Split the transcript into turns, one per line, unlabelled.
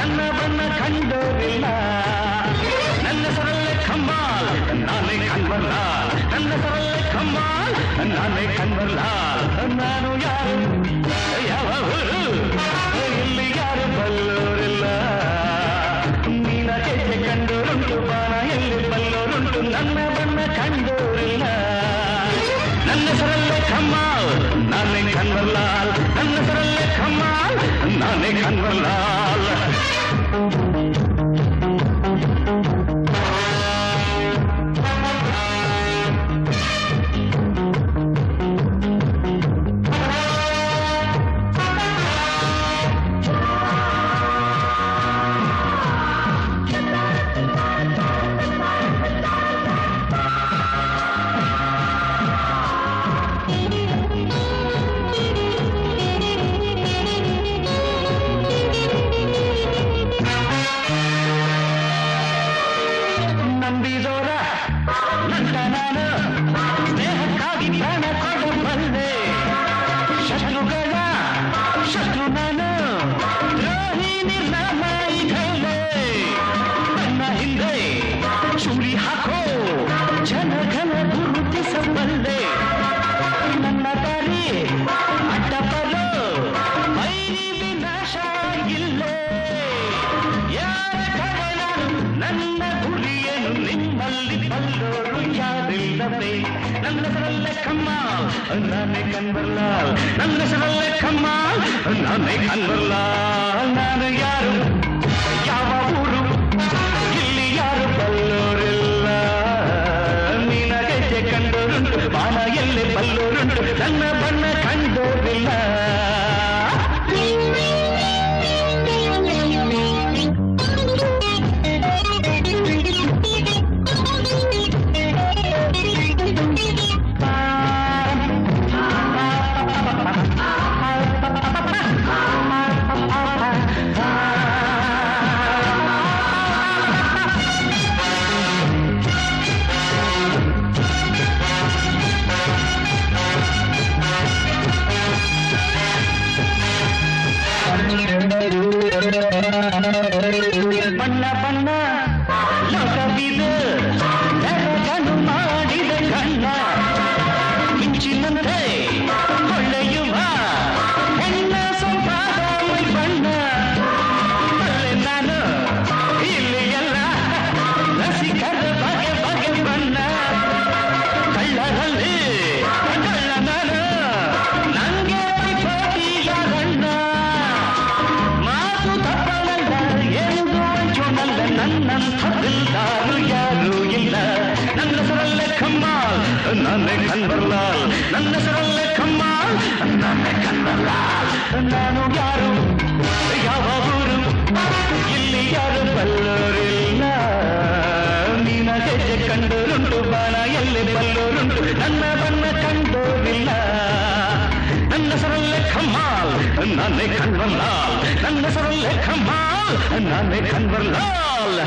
ನನ್ನ ಬಣ್ಣ ಕಂಡೋರಿಲ್ಲ ನನ್ನ ಸರಳೆ ಕಮ್ಮಾಲ್ ನಾನೇ ಕನ್ವರ್ಲಾಲ್ ನನ್ನ ಸರಳೆ ಕಮ್ಮಾಲ್ ನಾನೇ ಕನ್ವರ್ಲಾಲ್ ನಾನು ಯಾರು ಯಾವ ಊರು ಇಲ್ಲಿ ಯಾರು ಬಲ್ಲೋರಿಲ್ಲ ನೀನ ಹೆಜ್ಜೆ ಕಂಡೋರುಂಟು ಬಾಣ ಎಲ್ಲಿ ಬಲ್ಲೋರುಂಟು ನನ್ನ ಬಣ್ಣ ಕಂಡೋರಿಲ್ಲ ನನ್ನ ಸರಳೆ ಕಮ್ಮಾಲ್ ನಾನೇ ಕನ್ವರ್ಲಾಲ್ ನನ್ನ ಸರಳೆ ಕಮ್ಮಾಲ್ ನಾನೇ ಕನ್ವರ್ಲಾಲ್ ನಂಬಿದೋರ ನಂಟ ನಾನು ಸ್ನೇಹಕ್ಕಾಗಿ ಪ್ರಾಣ ಕೊಡಬಲ್ಲೆ ಶತ್ರುಗಳ ಶತ್ರು ನಾನು ದ್ರೋಹಿ ನಿರ್ನಾಮೈಗಳೇ ನನ್ನ ಹಿಂದೆ ಚೂರಿ ಹಾಕೋ ಜನಗಳ ಗುರುತಿಸಬಲ್ಲೆ ನನ್ನ ದಾರಿ ಅಡ್ಡಬಲು ಮೈರಿ ವಿನಾಶ ಇಲ್ಲೇ ಯಾರ ಕಡೆ ನಾನು ನನ್ನ ಗುರಿಯೇನು ನಿಮ್ಮಲ್ಲಿ ಬಲ್ಲೋರು ಯಾರಿಲ್ಲವೇ ನನ್ನ ಸರಳೆ ಕಮ್ಮಾಲ್ ನಾನೇ ಕನ್ವರ್ಲಾಲ್ ನನ್ನ ಸರಳೆ ಕಮ್ಮಾಲ್ ನಾನೇ ಕನ್ವರ್ಲಾಲ್ ನಾನು ಯಾರು ಯಾವ ಊರು ಇಲ್ಲಿ ಯಾರು ಬಲ್ಲೋರಿಲ್ಲ ನೀನ ಹೆಜ್ಜೆ ಕಂಡೋರುಂಟು ಬಾಣ ಎಲ್ಲಿ ಬಲ್ಲೋರುಂಟು ನನ್ನ ಬಣ್ಣ ಕಂಡೋರಿಲ್ಲ ಬಣ್ಣ ಬಣ್ಣ ಲೋಕವಿದು ಬೆರಗನು ಮಾಡಿದ ಕಣ್ಣ ಮಿಂಚಿನಂತೆ ಹೊಳೆಯುವ ಹೆಣ್ಣ ಸಂಪಾದ ಮೈ ಬಣ್ಣ ಅಲ್ಲೇ ನಾನು ಇಲ್ಲಿ ಎಲ್ಲ ರಸಿಕರ ಬಗೆ ಬಗೆ ಬಣ್ಣ ಕಳ್ಳರಲ್ಲಿ ಕಳ್ಳ ನಾನು ನಂಗೆ ಪೈಪೋಟಿ ಯಾರಣ್ಣ ಮಾತು ತಪ್ಪಲಲ್ಲ ಎಂದು ಅಂಚುನಲ್ಲ ನನ್ನಂಥ ದಿಲ್ದಾರು ಯಾರೂ ಇಲ್ಲ ನನ್ನ ಸರಳೆ ಕಮ್ಮಾಲ್ ನಾನೇ ಕನ್ವರ್ಲಾಲ್ ನನ್ನ ಸರಳೆ ಕಮ್ಮಾಲ್ ನಾನೇ ಕನ್ವರ್ಲಾಲ್ ನಾನು ಯಾರು ಯಾವ ಊರು ಇಲ್ಲಿ ಯಾರು ಬಲ್ಲೋರಿಲ್ಲ ನೀನ ಹೆಜ್ಜೆ ಕಂಡೋರುಂಟು ಬಾಣ ಎಲ್ಲಿ ಬಲ್ಲೋರುಂಟು ನನ್ನ ಬಣ್ಣ ಕಂಡೋರಿಲ್ಲ ನನ್ನ ಸರಳೆ ಕಮ್ಮಾಲ್ ನಾನೇ ಕನ್ವರ್ಲಾಲ್ ನನ್ನ ಸರಳೆ ಕಮ್ಮಾಲ್ ನಾನೇ ಕನ್ವರ್ಲಾಲ್